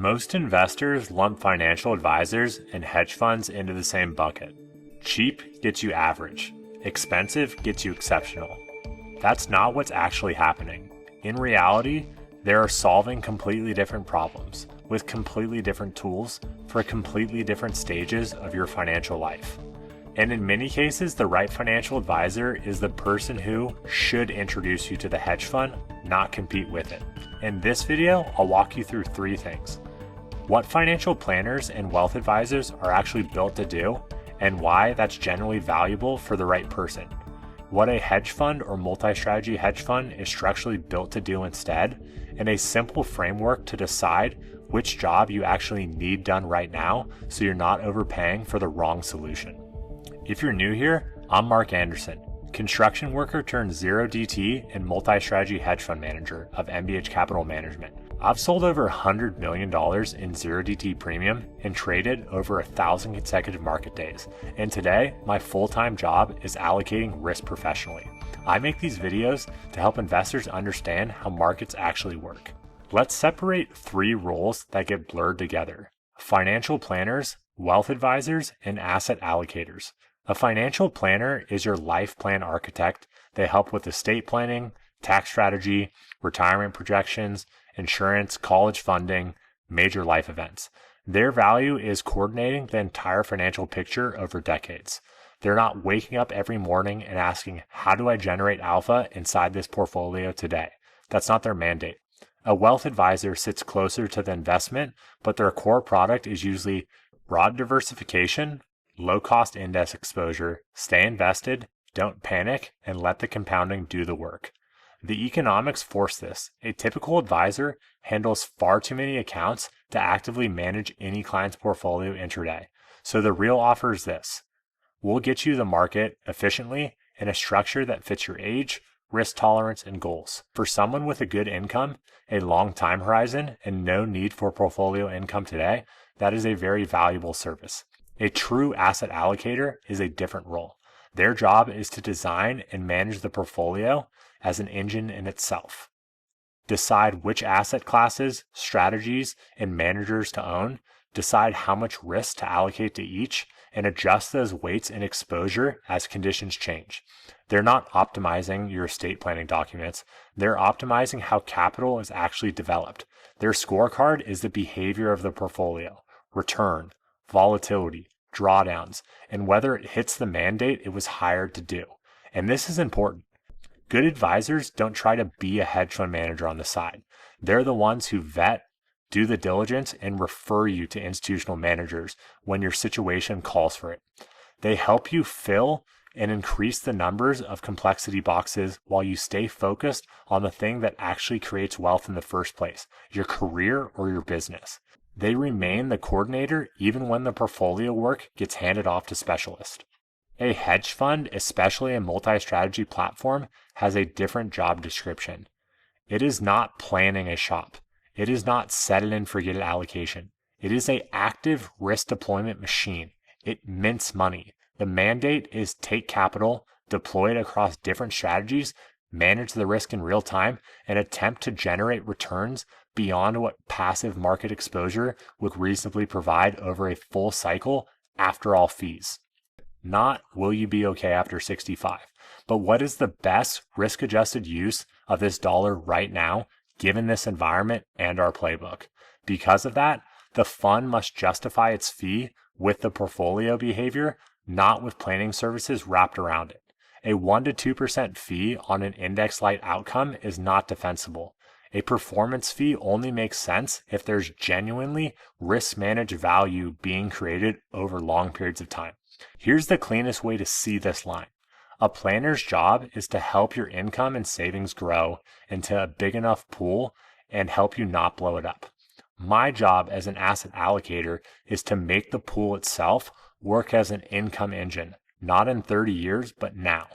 Most investors lump financial advisors and hedge funds into the same bucket. Cheap gets you average. Expensive gets you exceptional. That's not what's actually happening. In reality, they are solving completely different problems with completely different tools for completely different stages of your financial life. And in many cases, the right financial advisor is the person who should introduce you to the hedge fund, not compete with it. In this video, I'll walk you through 3 things: what financial planners and wealth advisors are actually built to do, and why that's generally valuable for the right person, what a hedge fund or multi-strategy hedge fund is structurally built to do instead, and a simple framework to decide which job you actually need done right now so you're not overpaying for the wrong solution. If you're new here, I'm Mark Anderson, construction worker turned 0DT and multi-strategy hedge fund manager of MBH Capital Management. I've sold over $100 million in 0DT premium and traded over 1,000 consecutive market days. And today, my full-time job is allocating risk professionally. I make these videos to help investors understand how markets actually work. Let's separate 3 roles that get blurred together: financial planners, wealth advisors, and asset allocators. A financial planner is your life plan architect. They help with estate planning, tax strategy, retirement projections, insurance, college funding, major life events. Their value is coordinating the entire financial picture over decades. They're not waking up every morning and asking, how do I generate alpha inside this portfolio today? That's not their mandate. A wealth advisor sits closer to the investment, but their core product is usually broad diversification, low-cost index exposure, stay invested, don't panic, and let the compounding do the work. The economics force this. A typical advisor handles far too many accounts to actively manage any client's portfolio intraday. So the real offer is this: we'll get you the market efficiently in a structure that fits your age, risk tolerance, and goals. For someone with a good income, a long time horizon, and no need for portfolio income today, that is a very valuable service. A true asset allocator is a different role. Their job is to design and manage the portfolio as an engine in itself. Decide which asset classes, strategies, and managers to own, decide how much risk to allocate to each, and adjust those weights and exposure as conditions change. They're not optimizing your estate planning documents. They're optimizing how capital is actually developed. Their scorecard is the behavior of the portfolio: return, volatility, drawdowns, and whether it hits the mandate it was hired to do. And this is important. Good advisors don't try to be a hedge fund manager on the side. They're the ones who vet, do the diligence, and refer you to institutional managers when your situation calls for it. They help you fill and increase the numbers of complexity boxes while you stay focused on the thing that actually creates wealth in the first place: your career or your business. They remain the coordinator even when the portfolio work gets handed off to specialists. A hedge fund, especially a multi-strategy platform, has a different job description. It is not planning a shop. It is not set it and forget it allocation. It is an active risk deployment machine. It mints money. The mandate is take capital, deploy it across different strategies, manage the risk in real time, and attempt to generate returns beyond what passive market exposure would reasonably provide over a full cycle after all fees. Not will you be okay after 65, but what is the best risk-adjusted use of this dollar right now, given this environment and our playbook? Because of that, the fund must justify its fee with the portfolio behavior, not with planning services wrapped around it. A 1 to 2% fee on an index-light outcome is not defensible. A performance fee only makes sense if there's genuinely risk-managed value being created over long periods of time. Here's the cleanest way to see this line. A planner's job is to help your income and savings grow into a big enough pool and help you not blow it up. My job as an asset allocator is to make the pool itself work as an income engine, not in 30 years, but now.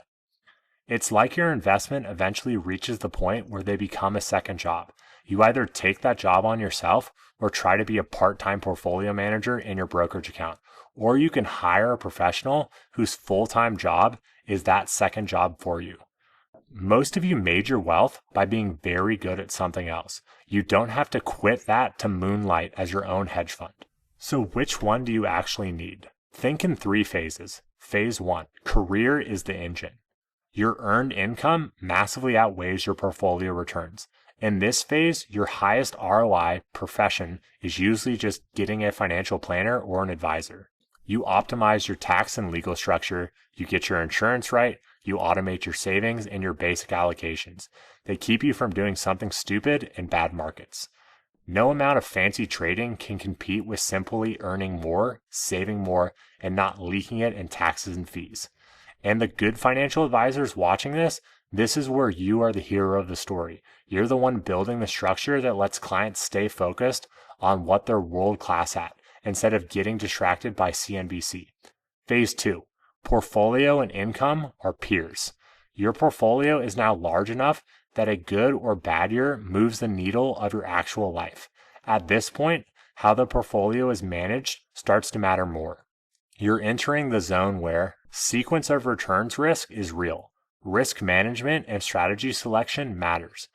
It's like your investment eventually reaches the point where they become a second job. You either take that job on yourself or try to be a part-time portfolio manager in your brokerage account, or you can hire a professional whose full-time job is that second job for you. Most of you made your wealth by being very good at something else. You don't have to quit that to moonlight as your own hedge fund. So which one do you actually need? Think in 3 phases. Phase 1, career is the engine. Your earned income massively outweighs your portfolio returns. In this phase, your highest ROI profession is usually just getting a financial planner or an advisor. You optimize your tax and legal structure, you get your insurance right, you automate your savings and your basic allocations. They keep you from doing something stupid in bad markets. No amount of fancy trading can compete with simply earning more, saving more, and not leaking it in taxes and fees. And the good financial advisors watching this is where you are the hero of the story. You're the one building the structure that lets clients stay focused on what they're world class at, instead of getting distracted by CNBC. Phase 2, portfolio and income are peers. Your portfolio is now large enough that a good or bad year moves the needle of your actual life. At this point, how the portfolio is managed starts to matter more. You're entering the zone where sequence of returns risk is real. Risk management and strategy selection matters.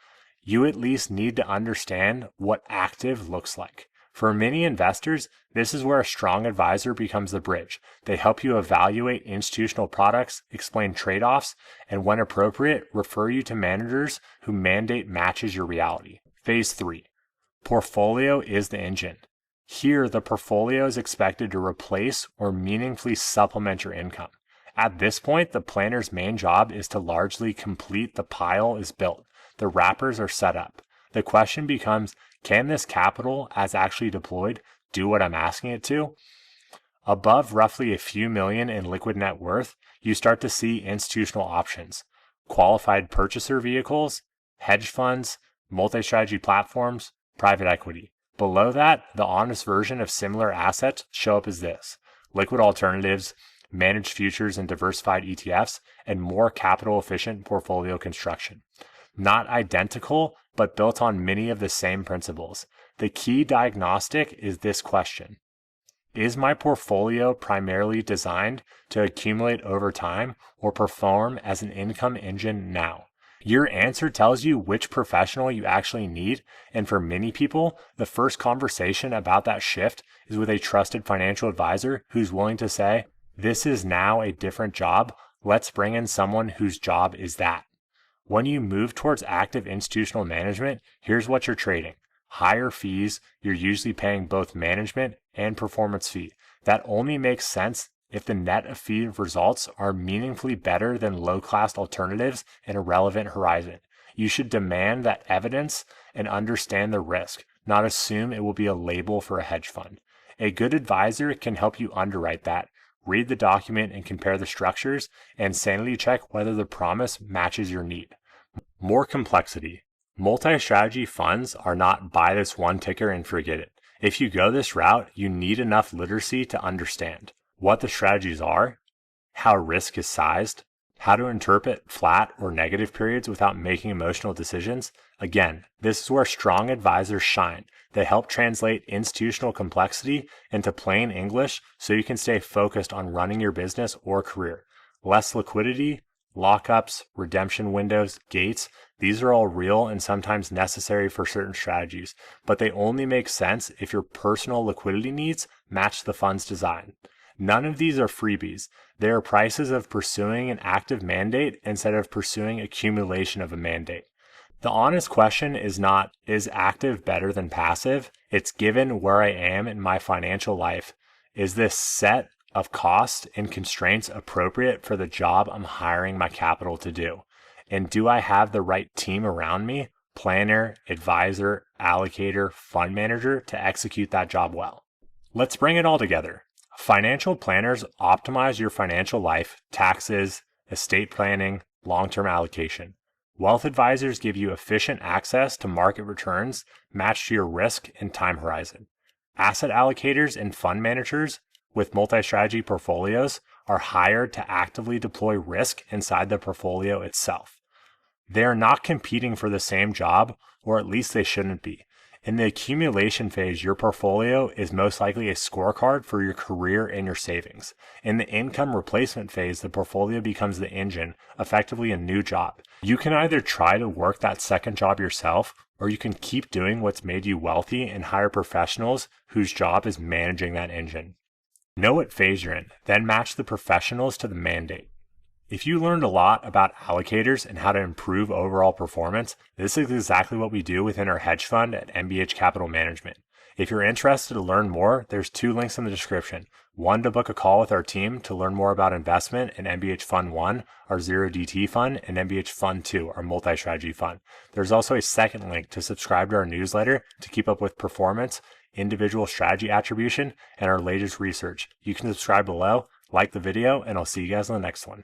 You at least need to understand what active looks like. For many investors, this is where a strong advisor becomes the bridge. They help you evaluate institutional products, explain trade-offs, and when appropriate, refer you to managers whose mandate matches your reality. Phase 3, portfolio is the engine. Here, the portfolio is expected to replace or meaningfully supplement your income. At this point, the planner's main job is to largely complete the pile is built. The wrappers are set up. The question becomes, can this capital, as actually deployed, do what I'm asking it to? Above roughly a few million in liquid net worth, you start to see institutional options, qualified purchaser vehicles, hedge funds, multi-strategy platforms, private equity. Below that, the honest version of similar assets show up as this: liquid alternatives, managed futures and diversified ETFs, and more capital-efficient portfolio construction. Not identical, but built on many of the same principles. The key diagnostic is this question: is my portfolio primarily designed to accumulate over time or perform as an income engine now? Your answer tells you which professional you actually need, and for many people, the first conversation about that shift is with a trusted financial advisor who's willing to say, this is now a different job, let's bring in someone whose job is that. When you move towards active institutional management, here's what you're trading: higher fees. You're usually paying both management and performance fee. That only makes sense if the net of fee results are meaningfully better than low-class alternatives in a relevant horizon. You should demand that evidence and understand the risk, not assume it will be a label for a hedge fund. A good advisor can help you underwrite that, read the document and compare the structures, and sanity check whether the promise matches your need. More complexity. Multi-strategy funds are not buy this one ticker and forget it. If you go this route, you need enough literacy to understand what the strategies are, how risk is sized, how to interpret flat or negative periods without making emotional decisions. Again, this is where strong advisors shine. They help translate institutional complexity into plain English so you can stay focused on running your business or career. Less liquidity, lockups, redemption windows, gates, these are all real and sometimes necessary for certain strategies, but they only make sense if your personal liquidity needs match the fund's design. None of these are freebies. They are prices of pursuing an active mandate instead of pursuing accumulation of a mandate. The honest question is not, is active better than passive? It's, given where I am in my financial life, is this set of costs and constraints appropriate for the job I'm hiring my capital to do? And do I have the right team around me, planner, advisor, allocator, fund manager, to execute that job well? Let's bring it all together. Financial planners optimize your financial life, taxes, estate planning, long-term allocation. Wealth advisors give you efficient access to market returns matched to your risk and time horizon. Asset allocators and fund managers with multi-strategy portfolios are hired to actively deploy risk inside the portfolio itself. They are not competing for the same job, or at least they shouldn't be. In the accumulation phase, your portfolio is most likely a scorecard for your career and your savings. In the income replacement phase, the portfolio becomes the engine, effectively a new job. You can either try to work that second job yourself, or you can keep doing what's made you wealthy and hire professionals whose job is managing that engine. Know what phase you're in, then match the professionals to the mandate. If you learned a lot about allocators and how to improve overall performance, this is exactly what we do within our hedge fund at MBH Capital Management. If you're interested to learn more, there's 2 links in the description. One to book a call with our team to learn more about investment in MBH Fund 1, our 0DT fund, and MBH Fund 2, our multi-strategy fund. There's also a second link to subscribe to our newsletter to keep up with performance, individual strategy attribution, and our latest research. You can subscribe below, like the video, and I'll see you guys on the next one.